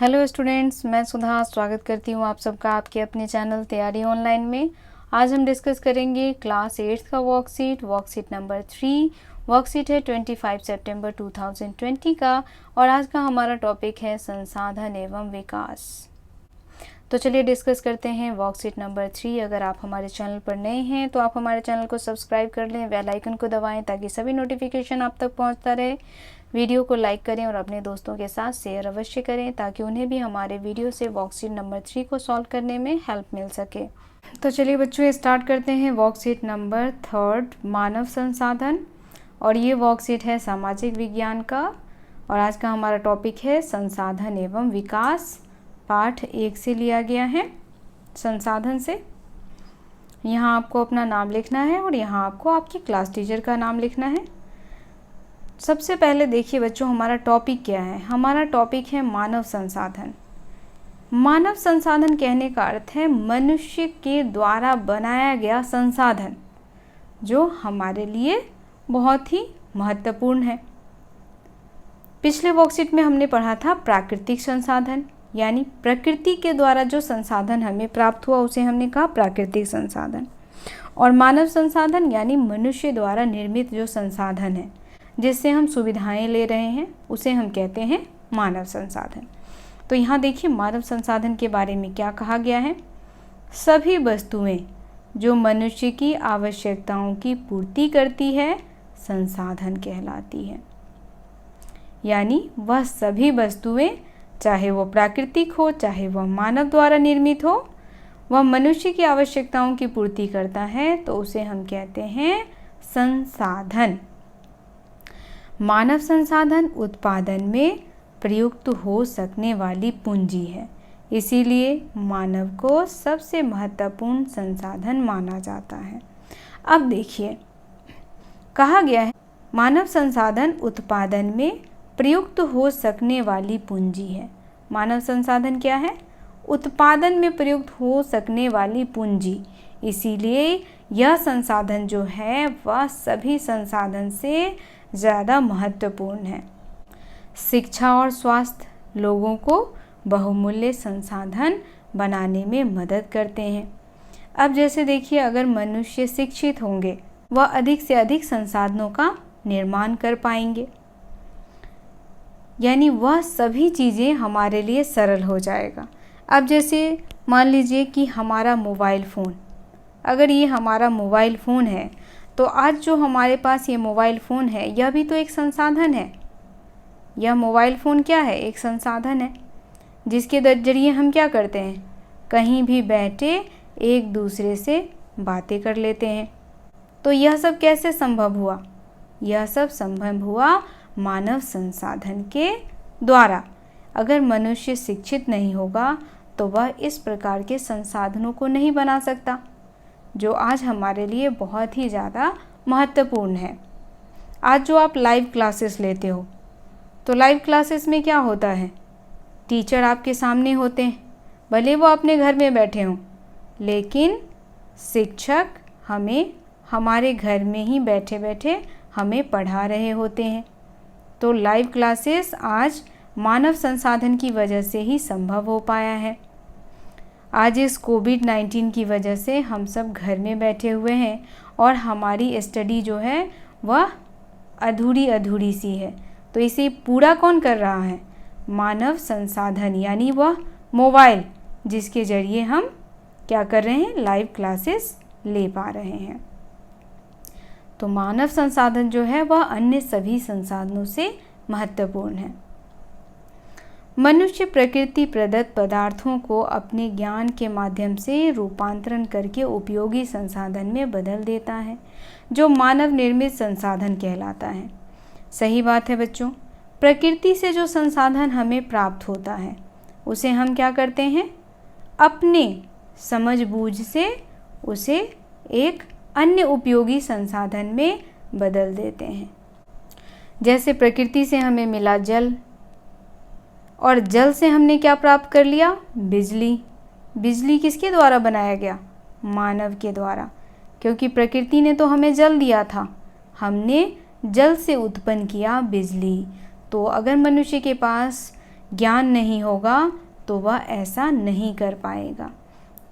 Hello students, मैं सुधा स्वागत करती हूँ आप सबका आपके अपने चैनल तैयारी ऑनलाइन में। आज हम डिस्कस करेंगे क्लास 8th का वर्कशीट नंबर 3। वर्कशीट है 25 सितंबर 2020 का और आज का हमारा टॉपिक है संसाधन एवं विकास। तो चलिए डिस्कस करते हैं वर्कशीट नंबर 3। अगर आप हमारे चैनल पर नए हैं तो आप हमारे चैनल को सब्सक्राइब कर लें, बेल आइकन को दबाएं ताकि सभी नोटिफिकेशन आप तक पहुंचता रहे। वीडियो को लाइक करें और अपने दोस्तों के साथ शेयर अवश्य करें ताकि उन्हें भी हमारे वीडियो से वर्कशीट नंबर 3 को सॉल्व करने में हेल्प मिल सके। तो चलिए बच्चों स्टार्ट करते हैं वर्कशीट नंबर 3 मानव संसाधन, और ये वर्कशीट है सामाजिक विज्ञान का और आज का हमारा टॉपिक है संसाधन एवं विकास। पाठ 1 से लिया गया है संसाधन से। यहाँ आपको अपना नाम लिखना है और यहाँ आपको आपकी क्लास टीचर का नाम लिखना है। सबसे पहले देखिए बच्चों हमारा टॉपिक क्या है। हमारा टॉपिक है मानव संसाधन। मानव संसाधन कहने का अर्थ है मनुष्य के द्वारा बनाया गया संसाधन जो हमारे लिए बहुत ही महत्वपूर्ण है। पिछले वर्कशीट में हमने पढ़ा था प्राकृतिक संसाधन, यानी प्रकृति के द्वारा जो संसाधन हमें प्राप्त हुआ उसे हमने कहा प्राकृतिक संसाधन, और मानव संसाधन यानी मनुष्य द्वारा निर्मित जो संसाधन है जिससे हम सुविधाएं ले रहे हैं उसे हम कहते हैं मानव संसाधन। तो यहाँ देखिए मानव संसाधन के बारे में क्या कहा गया है। सभी वस्तुएं जो मनुष्य की आवश्यकताओं की पूर्ति करती है संसाधन कहलाती है। यानी वह सभी वस्तुएं, चाहे वो प्राकृतिक हो चाहे वह मानव द्वारा निर्मित हो, वह मनुष्य की आवश्यकताओं की पूर्ति करता है तो उसे हम कहते हैं संसाधन। मानव संसाधन उत्पादन में प्रयुक्त हो सकने वाली पूंजी है, इसीलिए मानव को सबसे महत्वपूर्ण संसाधन माना जाता है। अब देखिए कहा गया है मानव संसाधन उत्पादन में प्रयुक्त हो सकने वाली पूंजी है। मानव संसाधन क्या है? उत्पादन में प्रयुक्त हो सकने वाली पूंजी, इसीलिए यह संसाधन जो है वह सभी संसाधन से ज़्यादा महत्वपूर्ण है। शिक्षा और स्वास्थ्य लोगों को बहुमूल्य संसाधन बनाने में मदद करते हैं। अब जैसे देखिए अगर मनुष्य शिक्षित होंगे वह अधिक से अधिक संसाधनों का निर्माण कर पाएंगे, यानी वह सभी चीज़ें हमारे लिए सरल हो जाएगा। अब जैसे मान लीजिए कि हमारा मोबाइल फ़ोन, अगर ये हमारा मोबाइल फ़ोन है तो आज जो हमारे पास ये मोबाइल फ़ोन है यह भी तो एक संसाधन है। यह मोबाइल फ़ोन क्या है? एक संसाधन है जिसके जरिए हम क्या करते हैं, कहीं भी बैठे एक दूसरे से बातें कर लेते हैं। तो यह सब कैसे संभव हुआ? यह सब संभव हुआ मानव संसाधन के द्वारा। अगर मनुष्य शिक्षित नहीं होगा तो वह इस प्रकार के संसाधनों को नहीं बना सकता जो आज हमारे लिए बहुत ही ज़्यादा महत्वपूर्ण है। आज जो आप लाइव क्लासेस लेते हो तो लाइव क्लासेस में क्या होता है, टीचर आपके सामने होते हैं, भले वो अपने घर में बैठे हों, लेकिन शिक्षक हमें हमारे घर में ही बैठे बैठे हमें पढ़ा रहे होते हैं। तो लाइव क्लासेस आज मानव संसाधन की वजह से ही संभव हो पाया है। आज इस कोविड-19 की वजह से हम सब घर में बैठे हुए हैं और हमारी स्टडी जो है वह अधूरी सी है। तो इसे पूरा कौन कर रहा है? मानव संसाधन, यानी वह मोबाइल जिसके ज़रिए हम क्या कर रहे हैं, लाइव क्लासेस ले पा रहे हैं। तो मानव संसाधन जो है वह अन्य सभी संसाधनों से महत्वपूर्ण है। मनुष्य प्रकृति प्रदत्त पदार्थों को अपने ज्ञान के माध्यम से रूपांतरण करके उपयोगी संसाधन में बदल देता है जो मानव निर्मित संसाधन कहलाता है। सही बात है बच्चों, प्रकृति से जो संसाधन हमें प्राप्त होता है उसे हम क्या करते हैं, अपने समझबूझ से उसे एक अन्य उपयोगी संसाधन में बदल देते हैं। जैसे प्रकृति से हमें मिला जल, और जल से हमने क्या प्राप्त कर लिया, बिजली। बिजली किसके द्वारा बनाया गया, मानव के द्वारा, क्योंकि प्रकृति ने तो हमें जल दिया था, हमने जल से उत्पन्न किया बिजली। तो अगर मनुष्य के पास ज्ञान नहीं होगा तो वह ऐसा नहीं कर पाएगा।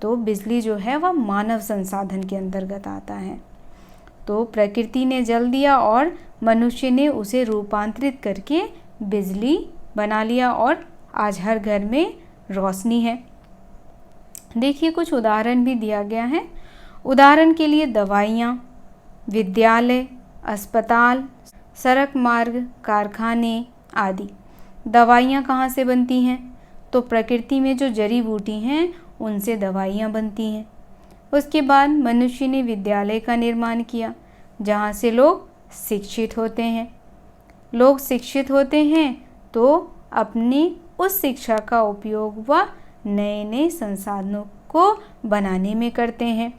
तो बिजली जो है वह मानव संसाधन के अंतर्गत आता है। तो प्रकृति ने जल दिया और मनुष्य ने उसे रूपांतरित करके बिजली बना लिया और आज हर घर में रोशनी है। देखिए कुछ उदाहरण भी दिया गया है। उदाहरण के लिए दवाइयाँ, विद्यालय, अस्पताल, सड़क मार्ग, कारखाने आदि। दवाइयाँ कहाँ से बनती हैं? तो प्रकृति में जो जड़ी बूटी हैं उनसे दवाइयाँ बनती हैं। उसके बाद मनुष्य ने विद्यालय का निर्माण किया जहाँ से लोग शिक्षित होते हैं। लोग शिक्षित होते हैं तो अपनी उस शिक्षा का उपयोग वह नए नए संसाधनों को बनाने में करते हैं।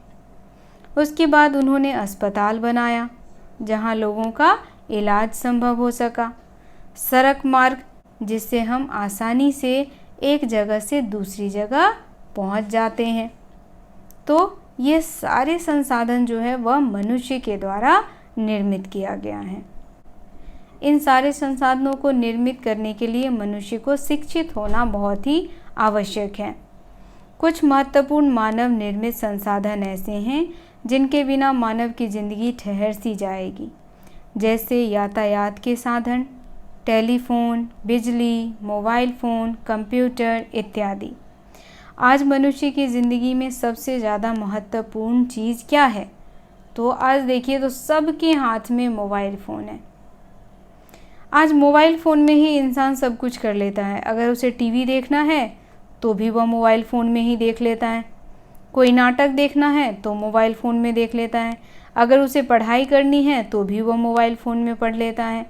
उसके बाद उन्होंने अस्पताल बनाया जहाँ लोगों का इलाज संभव हो सका। सड़क मार्ग, जिससे हम आसानी से एक जगह से दूसरी जगह पहुँच जाते हैं। तो ये सारे संसाधन जो है वह मनुष्य के द्वारा निर्मित किया गया है। इन सारे संसाधनों को निर्मित करने के लिए मनुष्य को शिक्षित होना बहुत ही आवश्यक है। कुछ महत्वपूर्ण मानव निर्मित संसाधन ऐसे हैं जिनके बिना मानव की जिंदगी ठहर सी जाएगी, जैसे यातायात के साधन, टेलीफोन, बिजली, मोबाइल फ़ोन, कंप्यूटर इत्यादि। आज मनुष्य की ज़िंदगी में सबसे ज़्यादा महत्वपूर्ण चीज़ क्या है? तो आज देखिए तो सबके हाथ में मोबाइल फ़ोन है। आज मोबाइल फ़ोन में ही इंसान सब कुछ कर लेता है। अगर उसे टीवी देखना है तो भी वह मोबाइल फ़ोन में ही देख लेता है। कोई नाटक देखना है तो मोबाइल फ़ोन में देख लेता है। अगर उसे पढ़ाई करनी है तो भी वह मोबाइल फ़ोन में पढ़ लेता है।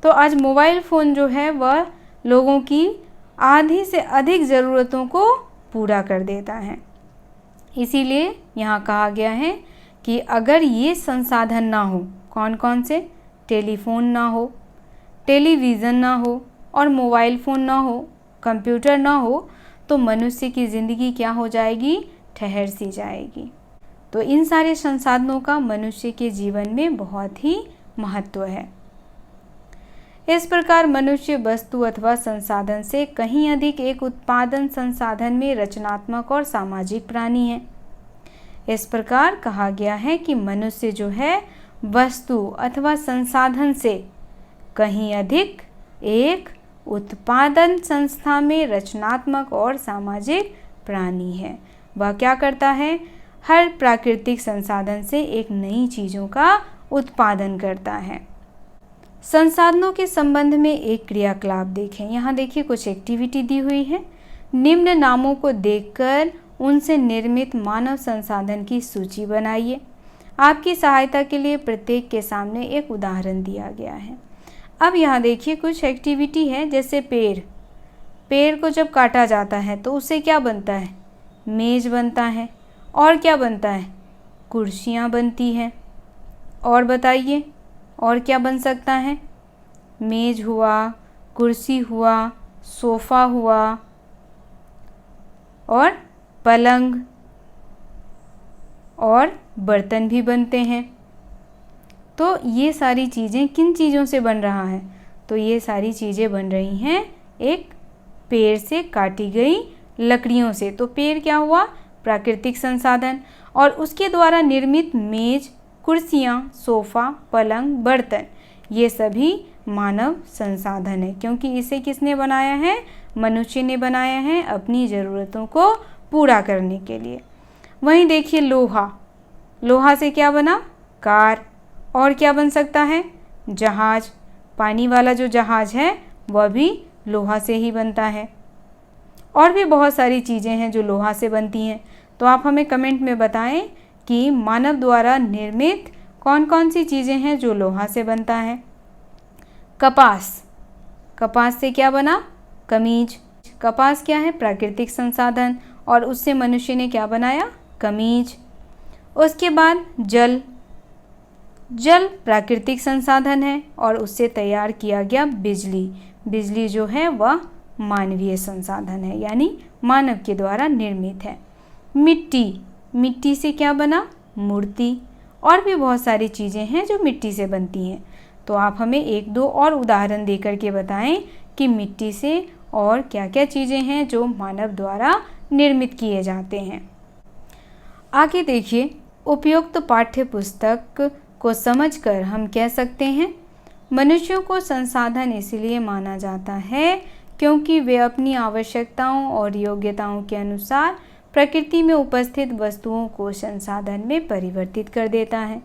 तो आज मोबाइल फ़ोन जो है वह लोगों की आधी से अधिक ज़रूरतों को पूरा कर देता है। इसीलिए यहाँ कहा गया है कि अगर ये संसाधन ना हो, कौन कौन से? टेलीफोन ना हो, टेलीविज़न ना हो और मोबाइल फ़ोन ना हो, कंप्यूटर ना हो, तो मनुष्य की ज़िंदगी क्या हो जाएगी? ठहर सी जाएगी। तो इन सारे संसाधनों का मनुष्य के जीवन में बहुत ही महत्व है। इस प्रकार मनुष्य वस्तु अथवा संसाधन से कहीं अधिक एक उत्पादन संसाधन में रचनात्मक और सामाजिक प्राणी है। इस प्रकार कहा गया है कि मनुष्य जो है वस्तु अथवा संसाधन से कहीं अधिक एक उत्पादन संस्था में रचनात्मक और सामाजिक प्राणी है। वह क्या करता है? हर प्राकृतिक संसाधन से एक नई चीज़ों का उत्पादन करता है। संसाधनों के संबंध में एक क्रियाकलाप देखें। यहाँ देखिए कुछ एक्टिविटी दी हुई है। निम्न नामों को देखकर उनसे निर्मित मानव संसाधन की सूची बनाइए। आपकी सहायता के लिए प्रत्येक के सामने एक उदाहरण दिया गया है। अब यहाँ देखिए कुछ एक्टिविटी है, जैसे पेड़ को जब काटा जाता है तो उससे क्या बनता है? मेज बनता है। और क्या बनता है? कुर्सियाँ बनती हैं। और बताइए और क्या बन सकता है? मेज हुआ, कुर्सी हुआ, सोफ़ा हुआ और पलंग और बर्तन भी बनते हैं। तो ये सारी चीज़ें किन चीज़ों से बन रहा है? तो ये सारी चीज़ें बन रही हैं एक पेड़ से काटी गई लकड़ियों से। तो पेड़ क्या हुआ? प्राकृतिक संसाधन। और उसके द्वारा निर्मित मेज, कुर्सियाँ, सोफ़ा, पलंग, बर्तन, ये सभी मानव संसाधन है, क्योंकि इसे किसने बनाया है? मनुष्य ने बनाया है अपनी ज़रूरतों को पूरा करने के लिए। वहीं देखिए लोहा से क्या बना? कार। और क्या बन सकता है? जहाज। पानी वाला जो जहाज है वह भी लोहा से ही बनता है। और भी बहुत सारी चीज़ें हैं जो लोहा से बनती हैं। तो आप हमें कमेंट में बताएं कि मानव द्वारा निर्मित कौन कौन सी चीज़ें हैं जो लोहा से बनता है। कपास से क्या बना? कमीज। कपास क्या है? प्राकृतिक संसाधन, और उससे मनुष्य ने क्या बनाया? कमीज। उसके बाद जल प्राकृतिक संसाधन है और उससे तैयार किया गया बिजली जो है वह मानवीय संसाधन है, यानी मानव के द्वारा निर्मित है। मिट्टी से क्या बना? मूर्ति। और भी बहुत सारी चीज़ें हैं जो मिट्टी से बनती हैं। तो आप हमें एक दो और उदाहरण देकर के बताएं कि मिट्टी से और क्या क्या चीज़ें हैं जो मानव द्वारा निर्मित किए जाते हैं। आगे देखिए, उपयुक्त पाठ्य पुस्तक को समझकर हम कह सकते हैं, मनुष्यों को संसाधन इसलिए माना जाता है क्योंकि वे अपनी आवश्यकताओं और योग्यताओं के अनुसार प्रकृति में उपस्थित वस्तुओं को संसाधन में परिवर्तित कर देता है।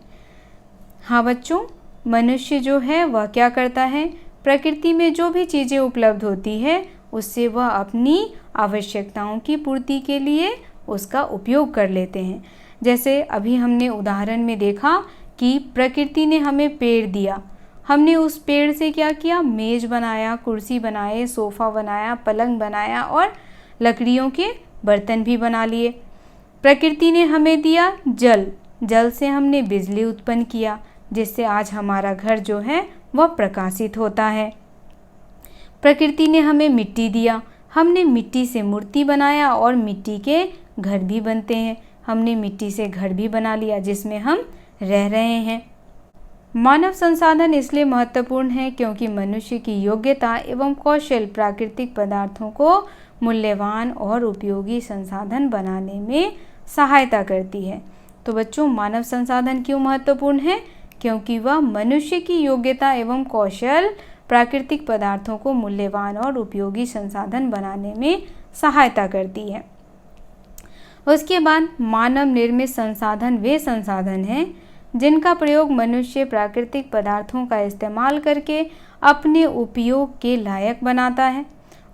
हाँ बच्चों, मनुष्य जो है वह क्या करता है, प्रकृति में जो भी चीज़ें उपलब्ध होती है उससे वह अपनी आवश्यकताओं की पूर्ति के लिए उसका उपयोग कर लेते हैं। जैसे अभी हमने उदाहरण में देखा कि प्रकृति ने हमें पेड़ दिया, हमने उस पेड़ से क्या किया, मेज बनाया, कुर्सी बनाए, सोफ़ा बनाया, पलंग बनाया और लकड़ियों के बर्तन भी बना लिए। प्रकृति ने हमें दिया जल, जल से हमने बिजली उत्पन्न किया जिससे आज हमारा घर जो है वह प्रकाशित होता है। प्रकृति ने हमें मिट्टी दिया, हमने मिट्टी से मूर्ति बनाया और मिट्टी के घर भी बनते हैं। हमने मिट्टी से घर भी बना लिया जिसमें हम रह रहे हैं। मानव संसाधन इसलिए महत्वपूर्ण है क्योंकि मनुष्य की योग्यता एवं कौशल प्राकृतिक पदार्थों को मूल्यवान और उपयोगी संसाधन बनाने में सहायता करती है। तो बच्चों, मानव संसाधन क्यों महत्वपूर्ण है? क्योंकि वह मनुष्य की योग्यता एवं कौशल प्राकृतिक पदार्थों को मूल्यवान और उपयोगी संसाधन बनाने में सहायता करती है। उसके बाद मानव निर्मित संसाधन वे संसाधन हैं जिनका प्रयोग मनुष्य प्राकृतिक पदार्थों का इस्तेमाल करके अपने उपयोग के लायक बनाता है।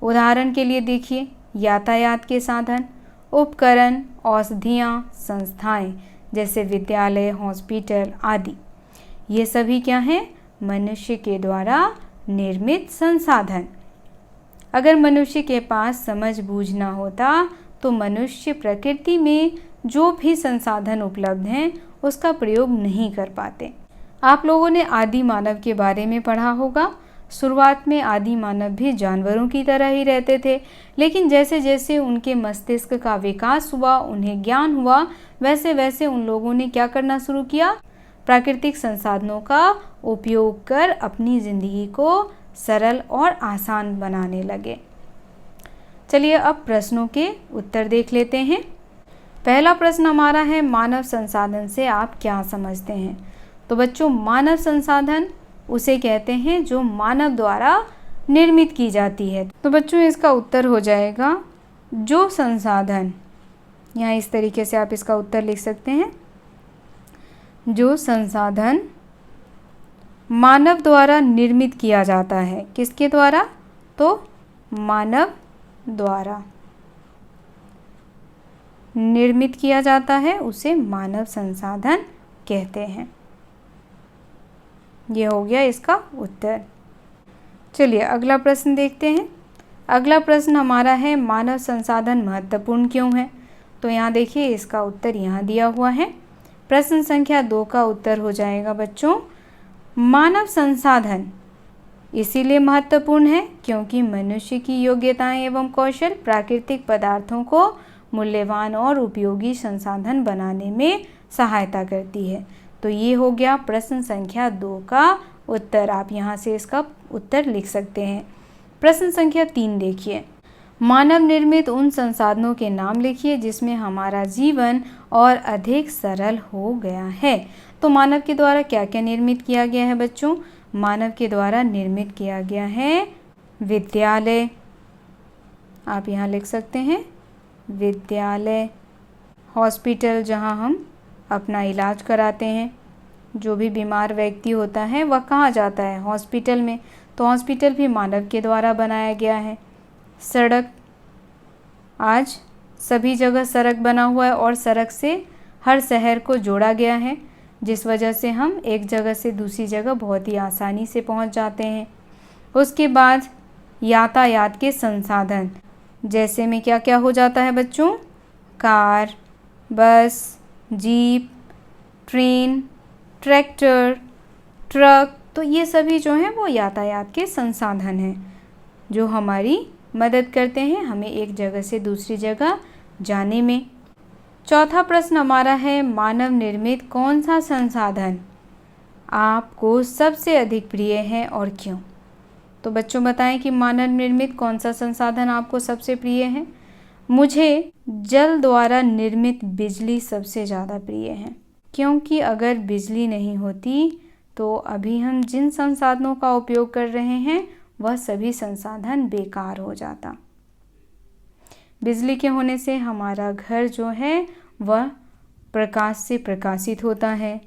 उदाहरण के लिए देखिए, यातायात के साधन, उपकरण, औषधियाँ, संस्थाएं जैसे विद्यालय, हॉस्पिटल आदि, ये सभी क्या हैं? मनुष्य के द्वारा निर्मित संसाधन। अगर मनुष्य के पास समझ बूझ न होता तो मनुष्य प्रकृति में जो भी संसाधन उपलब्ध हैं उसका प्रयोग नहीं कर पाते। आप लोगों ने आदि मानव के बारे में पढ़ा होगा। शुरुआत में आदि मानव भी जानवरों की तरह ही रहते थे, लेकिन जैसे जैसे उनके मस्तिष्क का विकास हुआ, उन्हें ज्ञान हुआ, वैसे वैसे उन लोगों ने क्या करना शुरू किया, प्राकृतिक संसाधनों का उपयोग कर अपनी ज़िंदगी को सरल और आसान बनाने लगे। चलिए अब प्रश्नों के उत्तर देख लेते हैं। पहला प्रश्न हमारा है, मानव संसाधन से आप क्या समझते हैं? तो बच्चों, मानव संसाधन उसे कहते हैं जो मानव द्वारा निर्मित की जाती है। तो बच्चों, इसका उत्तर हो जाएगा जो संसाधन, यहाँ इस तरीके से आप इसका उत्तर लिख सकते हैं, जो संसाधन मानव द्वारा निर्मित किया जाता है। किसके द्वारा? तो मानव द्वारा निर्मित किया जाता है उसे मानव संसाधन कहते हैं। ये हो गया इसका उत्तर। चलिए अगला प्रश्न देखते हैं। अगला प्रश्न हमारा है, मानव संसाधन महत्वपूर्ण क्यों है? तो यहाँ देखिए इसका उत्तर यहाँ दिया हुआ है। प्रश्न संख्या 2 का उत्तर हो जाएगा बच्चों, मानव संसाधन इसीलिए महत्वपूर्ण है क्योंकि मनुष्य की योग्यताएं एवं कौशल प्राकृतिक पदार्थों को मूल्यवान और उपयोगी संसाधन बनाने में सहायता करती है। तो ये हो गया प्रश्न संख्या 2 का उत्तर। आप यहाँ से इसका उत्तर लिख सकते हैं। प्रश्न संख्या 3 देखिए, मानव निर्मित उन संसाधनों के नाम लिखिए जिसमें हमारा जीवन और अधिक सरल हो गया है। तो मानव के द्वारा क्या क्या निर्मित किया गया है बच्चों? मानव के द्वारा निर्मित किया गया है विद्यालय, आप यहाँ लिख सकते हैं विद्यालय, हॉस्पिटल जहाँ हम अपना इलाज कराते हैं। जो भी बीमार व्यक्ति होता है वह कहाँ जाता है? हॉस्पिटल में। तो हॉस्पिटल भी मानव के द्वारा बनाया गया है। सड़क, आज सभी जगह सड़क बना हुआ है और सड़क से हर शहर को जोड़ा गया है, जिस वजह से हम एक जगह से दूसरी जगह बहुत ही आसानी से पहुंच जाते हैं। उसके बाद यातायात के संसाधन, जैसे में क्या क्या हो जाता है बच्चों? कार, बस, जीप, ट्रेन, ट्रैक्टर, ट्रक। तो ये सभी जो हैं वो यातायात के संसाधन हैं जो हमारी मदद करते हैं हमें एक जगह से दूसरी जगह जाने में। चौथा प्रश्न हमारा है, मानव निर्मित कौन सा संसाधन आपको सबसे अधिक प्रिय है और क्यों? तो बच्चों बताएं कि मानव निर्मित कौन सा संसाधन आपको सबसे प्रिय है। मुझे जल द्वारा निर्मित बिजली सबसे ज़्यादा प्रिय है, क्योंकि अगर बिजली नहीं होती तो अभी हम जिन संसाधनों का उपयोग कर रहे हैं वह सभी संसाधन बेकार हो जाता। बिजली के होने से हमारा घर जो है वह प्रकाश से प्रकाशित होता है।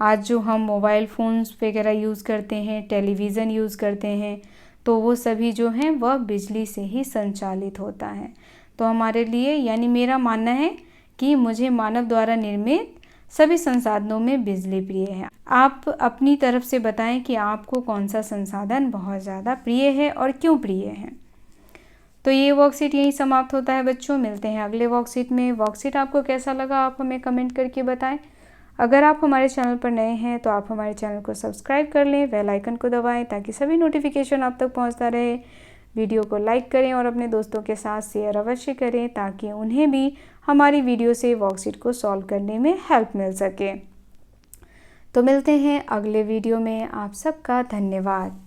आज जो हम मोबाइल फ़ोन्स वगैरह यूज़ करते हैं, टेलीविज़न यूज़ करते हैं, तो वो सभी जो हैं वह बिजली से ही संचालित होता है। तो हमारे लिए यानी मेरा मानना है कि मुझे मानव द्वारा निर्मित सभी संसाधनों में बिजली प्रिय है। आप अपनी तरफ से बताएं कि आपको कौन सा संसाधन बहुत ज़्यादा प्रिय है और क्यों प्रिय है। तो ये वर्कशीट यहीं समाप्त होता है बच्चों। मिलते हैं अगले वर्कशीट में। वर्कशीट आपको कैसा लगा आप हमें कमेंट करके बताएं। अगर आप हमारे चैनल पर नए हैं तो आप हमारे चैनल को सब्सक्राइब कर लें, बेल आइकन को दबाएं ताकि सभी नोटिफिकेशन आप तक पहुंचता रहे। वीडियो को लाइक करें और अपने दोस्तों के साथ शेयर अवश्य करें ताकि उन्हें भी हमारी वीडियो से वर्कशीट को सॉल्व करने में हेल्प मिल सके। तो मिलते हैं अगले वीडियो में। आप सबका धन्यवाद।